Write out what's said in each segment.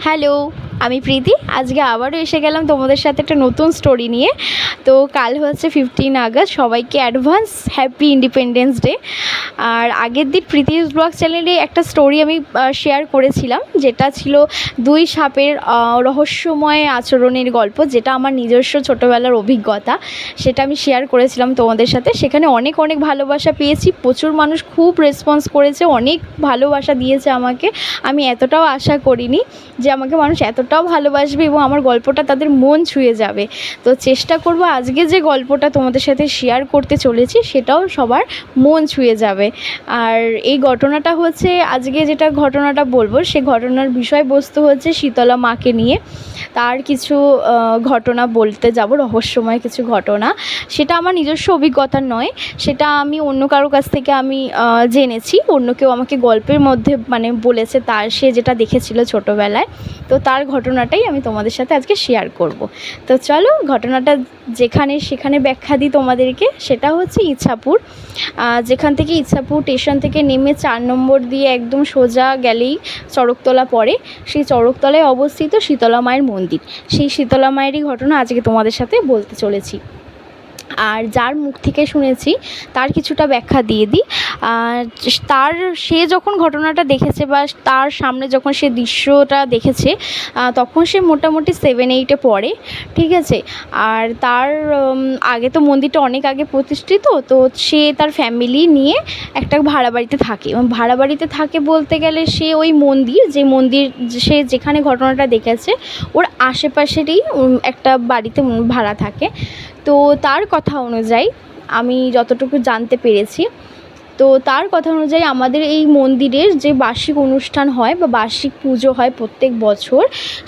Hello, আমি প্রীতি। আজকে আবারও এসে গেলাম তোমাদের সাথে একটা নতুন স্টোরি নিয়ে। তো কাল হচ্ছে 15 আগস্ট, সবাইকে অ্যাডভান্স হ্যাপি ইন্ডিপেন্ডেন্স ডে। আর আগের দিন প্রীতিস ব্লগ চ্যানেলে একটা স্টোরি আমি শেয়ার করেছিলাম, যেটা ছিল দুই সাপের রহস্যময় আচরণের গল্প, যেটা আমার নিজস্ব ছোটোবেলার অভিজ্ঞতা। সেটা আমি শেয়ার করেছিলাম তোমাদের সাথে। সেখানে অনেক অনেক ভালোবাসা পেয়েছি, প্রচুর মানুষ খুব রেসপন্স করেছে, অনেক ভালোবাসা দিয়েছে আমাকে। আমি এতটাও আশা করিনি যে আমাকে মানুষ এতটাও ভালোবাসবে এবং আমার গল্পটা তাদের মন ছুঁয়ে যাবে। তো চেষ্টা করব আজকে যে গল্পটা তোমাদের সাথে শেয়ার করতে চলেছি সেটাও সবার মন ছুঁয়ে যাবে। আর এই ঘটনাটা হচ্ছে, আজকে যেটা ঘটনাটা বলবো সে ঘটনার বিষয়বস্তু হচ্ছে শীতলা মাকে নিয়ে। তার কিছু ঘটনা বলতে যাব, রহস্যময় কিছু ঘটনা। সেটা আমার নিজস্ব অভিজ্ঞতা নয়, সেটা আমি অন্য কারো কাছ থেকে আমি জেনেছি। অন্য কেউ আমাকে গল্পের মধ্যে বলেছে, তার সে যেটা দেখেছিল ছোটোবেলায়। তো তার ঘটনাটাই আমি তোমাদের সাথে আজকে শেয়ার করব। তো চলো ঘটনাটা যেখানে সেখানে ব্যাখ্যা দিই তোমাদেরকে। সেটা হচ্ছে ইছাপুর। যেখান থেকে ইছাপুর স্টেশন থেকে নেমে 4 নম্বর দিয়ে একদম সোজা গেলেই চড়কতলা পড়ে। সেই চড়কতলায় অবস্থিত শীতলা মায়ের মন্দির। সেই শীতলা মায়েরই ঘটনা আজকে তোমাদের সাথে বলতে চলেছি। আর যার মুখ থেকে শুনেছি তার কিছুটা ব্যাখ্যা দিয়ে দিই। সে যখন ঘটনাটা দেখেছে বা তার সামনে যখন সে দৃশ্যটা দেখেছে, তখন সে মোটামুটি 7-8-এ পড়ে, ঠিক আছে। আর তার আগে তো মন্দিরটা অনেক আগে প্রতিষ্ঠিত। তো সে তার ফ্যামিলি নিয়ে একটা ভাড়া বাড়িতে থাকে, এবং ভাড়া বাড়িতে থাকে বলতে গেলে সে ওই মন্দির সে যেখানে ঘটনাটা দেখেছে ওর আশেপাশেরই একটা বাড়িতে ভাড়া থাকে। তো তার কথা অনুযায়ী আমি যতটুকু জানতে পেরেছি, তো তার কথা অনুযায়ী আমাদের এই মন্দিরের যে বার্ষিক অনুষ্ঠান হয় বা বার্ষিক পুজো হয় প্রত্যেক বছর,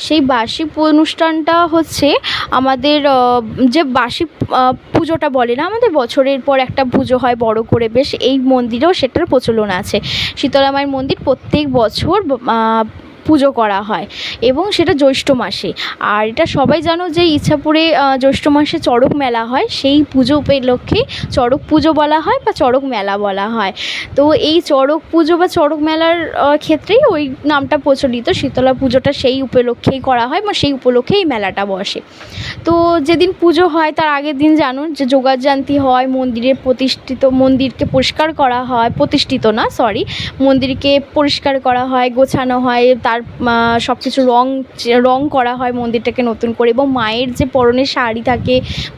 সেই বার্ষিক অনুষ্ঠানটা হচ্ছে আমাদের যে বার্ষিক পুজোটা বলে না, আমাদের বছরের পর একটা পুজো হয় বড় করে বেশ, এই মন্দিরেও সেটার প্রচলন আছে। শীতলা মায়ের মন্দির প্রত্যেক বছর পুজো করা হয়, এবং সেটা জ্যৈষ্ঠ মাসে। আর এটা সবাই জানো যে ইছাপুরে জ্যৈষ্ঠ মাসে চড়ক মেলা হয়, সেই পুজো উপলক্ষে চড়ক পুজো বলা হয় বা চড়ক মেলা বলা হয়। তো এই চড়ক পুজো বা চড়ক মেলার ক্ষেত্রেই ওই নামটা প্রচলিত। শীতলা পুজোটা সেই উপলক্ষেই করা হয় বা সেই উপলক্ষেই এই মেলাটা বসে। তো যেদিন পুজো হয় তার আগের দিন জানুন যে যোগাযান্তি হয়, মন্দিরকে পরিষ্কার করা হয়, মন্দিরকে পরিষ্কার করা হয়, গোছানো হয়, তার সব কিছু রং করা হয় মন্দিরটাকে নতুন করে, এবং মায়ের যে পরনে শাড়ি থাকে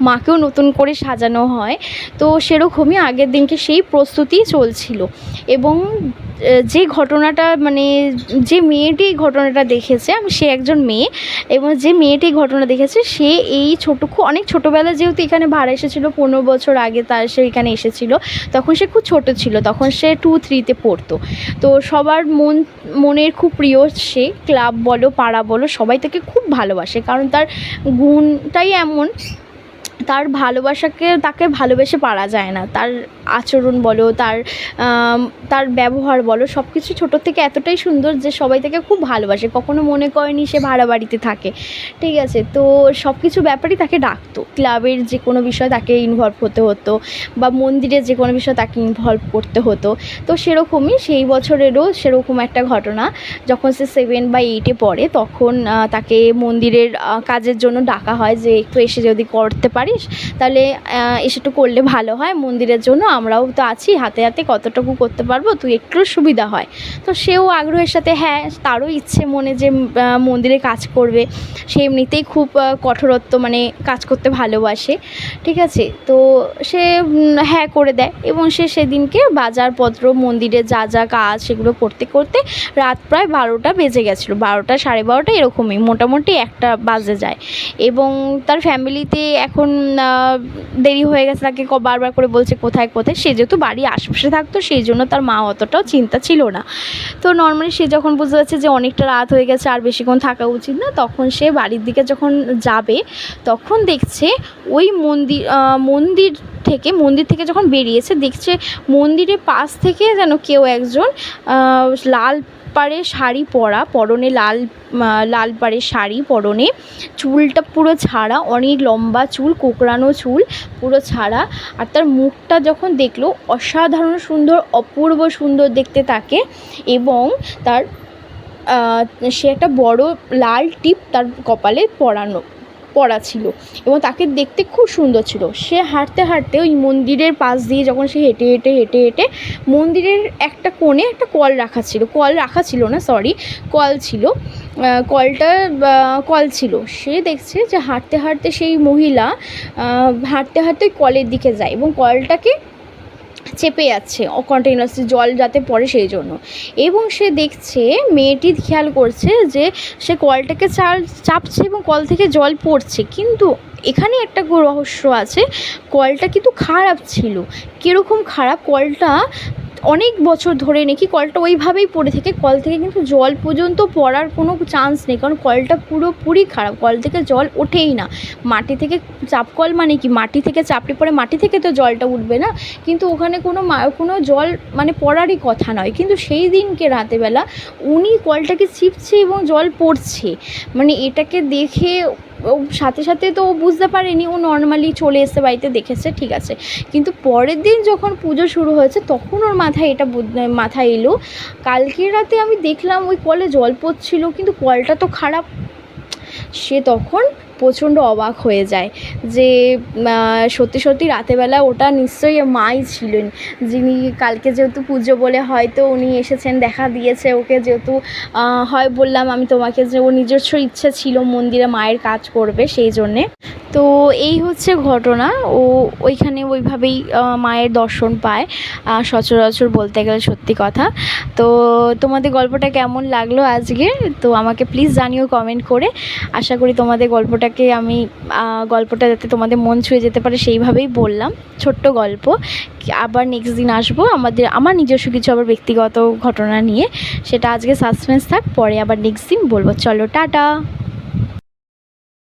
মাকেও নতুন করে সাজানো হয়। তো সেরকমই আগের দিনকে সেই প্রস্তুতি চলছিল। এবং যে ঘটনাটা যে মেয়েটি ঘটনাটা দেখেছে, সে একজন মেয়ে, এবং যে মেয়েটি ঘটনা দেখেছে সে এই অনেক ছোটোবেলা, যেহেতু এখানে ভাড়া এসেছিলো 15 বছর আগে, সে এখানে এসেছিলো তখন সে খুব ছোটো ছিল, তখন সে 2-3-তে পড়তো। তো সবার মনের খুব প্রিয় সে, ক্লাব বলো পাড়া বলো সবাই তাকে খুব ভালোবাসে, কারণ তার গুণটাই এমন, তাকে ভালোবেসে পারা যায় না। তার আচরণ বলো, তার ব্যবহার বলো, সব কিছু ছোটোর থেকে এতটাই সুন্দর যে সবাই তাকে খুব ভালোবাসে। কখনো মনে করেনি সে ভাড়া বাড়িতে থাকে, ঠিক আছে। তো সব কিছু ব্যাপারই তাকে ডাকতো, ক্লাবের যে কোনো বিষয় তাকে ইনভলভ হতে হতো, বা মন্দিরের যে কোনো বিষয় তাকে ইনভলভ করতে হতো। তো সেরকমই সেই বছরেরও সেরকম একটা ঘটনা, যখন সে 7 বা 8-এ পড়ে তখন তাকে মন্দিরের কাজের জন্য ডাকা হয় যে একটু এসে যদি করতে পারিস তাহলে এসে একটু করলে ভালো হয়, মন্দিরের জন্য আমরাও তো আছি, হাতে হাতে কতটুকু করতে পারবো, তুই একটু সুবিধা হয়। তো সেও আগ্রহের সাথে, হ্যাঁ তারও ইচ্ছে মনে যে মন্দিরে কাজ করবে। সে এমনিতেই খুব কঠোরত্ব কাজ করতে ভালোবাসে, ঠিক আছে। তো সে হ্যাঁ করে দেয়, এবং সে সেদিনকে বাজারপত্র মন্দিরে যা যা কাজ সেগুলো করতে করতে রাত প্রায় 12টা বেজে গেছিলো, 12টা 12:30 এরকমই, মোটামুটি 1টা বাজে যায়। এবং তার ফ্যামিলিতে এখন দেরি হয়ে গেছে, তাকে বারবার করে বলছে কোথায় কোথায়। সে যেহেতু বাড়ির আশেপাশে থাকতো সেই জন্য তার মা অতটাও চিন্তা ছিল না। তো নর্মালি সে যখন বুঝতে পারছে যে অনেকটা রাত হয়ে গেছে, আর বেশিক্ষণ থাকা উচিত না, তখন সে বাড়ির দিকে যখন যাবে তখন দেখছে ওই মন্দির থেকে যখন বেরিয়েছে, দেখছে মন্দিরের পাশ থেকে যেন কেউ একজন লাল পাড়ের শাড়ি পরনে লাল পাড়ের শাড়ি পরনে, চুলটা পুরো ছাড়া, অনেক লম্বা চুল, কোঁকড়ানো চুল পুরো ছাড়া। আর তার মুখটা যখন দেখলো অসাধারণ সুন্দর, অপূর্ব সুন্দর দেখতে তাকে, এবং তার সে একটা বড় লাল টিপ তার কপালে পরা ছিল এবং তাকে দেখতে খুব সুন্দর ছিল। সে হাঁটতে হাঁটতে ওই মন্দিরের পাশ দিয়ে যখন সে হেঁটে হেঁটে হেঁটে হেঁটে মন্দিরের একটা কোণে একটা কল রাখা ছিল না, সরি, কল ছিল, কল ছিল। সে দেখছে যে হাঁটতে হাঁটতে সেই মহিলা হাঁটতে হাঁটতে ওই কলের দিকে যায় এবং কলটাকে চেপে যাচ্ছে কন্টিনিউয়াসলি জল যাতে পড়ে সেই জন্য। এবং সে দেখছে, মেয়েটি খেয়াল করছে যে সে কলটাকে চাপছে এবং কল থেকে জল পড়ছে, কিন্তু এখানে একটা রহস্য আছে, কলটা কিন্তু খারাপ ছিল। কীরকম খারাপ? কলটা অনেক বছর ধরে নাকি কলটা ওইভাবেই পড়ে থেকে কল থেকে কিন্তু জল পর্যন্ত পড়ার কোনো চান্স নেই, কারণ কলটা পুরোপুরি খারাপ, কল থেকে জল ওঠেই না। মাটি থেকে চাপ কল মানে কি, মাটি থেকে চাপড়ে পড়ে মাটি থেকে তো জলটা উঠবে না, কিন্তু ওখানে কোনো জল মানে পড়ারই কথা নয়। কিন্তু সেই দিনকে রাতেবেলা উনি কলটাকে চিপছে এবং জল পড়ছে, মানে এটাকে দেখে ও সাথে সাথে তো ও বুঝতে পারেনি, ও নর্মালি চলে এসে বাড়িতে দেখেছে, ঠিক আছে। কিন্তু পরের দিন যখন পুজো শুরু হয়েছে তখন ওর মাথায় এলো কালকের রাতে আমি দেখলাম ওই কলে জল পড়ছিল, কিন্তু কলটা তো খারাপ। সে তখন প্রচণ্ড অবাক হয়ে যায় যে সত্যি সত্যি রাতেবেলা ওটা নিশ্চয়ই মাই ছিলেন, যিনি কালকে যেহেতু পুজো বলে হয়তো উনি এসেছেন, দেখা দিয়েছে ওকে, যেহেতু হয় বললাম আমি তোমাকে যে ও নিজস্ব ইচ্ছে ছিল মন্দিরে মায়ের কাজ করবে সেই জন্যে। তো এই হচ্ছে ঘটনা। ও ওইখানে ওইভাবেই মায়ের দর্শন পায় সচরাচর, বলতে গেলে সত্যি কথা। তো তোমাদের গল্পটা কেমন লাগলো আজকে, তো আমাকে প্লিজ জানিও কমেন্ট করে। আশা করি তোমাদের গল্পটা যাতে তোমাদের মন ছুঁয়ে যেতে পারে সেইভাবেই বললাম, ছোট্ট গল্প। আবার নেক্সট দিন আসবো আমার নিজস্ব কিছু আবার ব্যক্তিগত ঘটনা নিয়ে, সেটা আজকে সাসপেন্স থাক, পরে আবার নেক্সট দিন বলবো। চলো টাটা।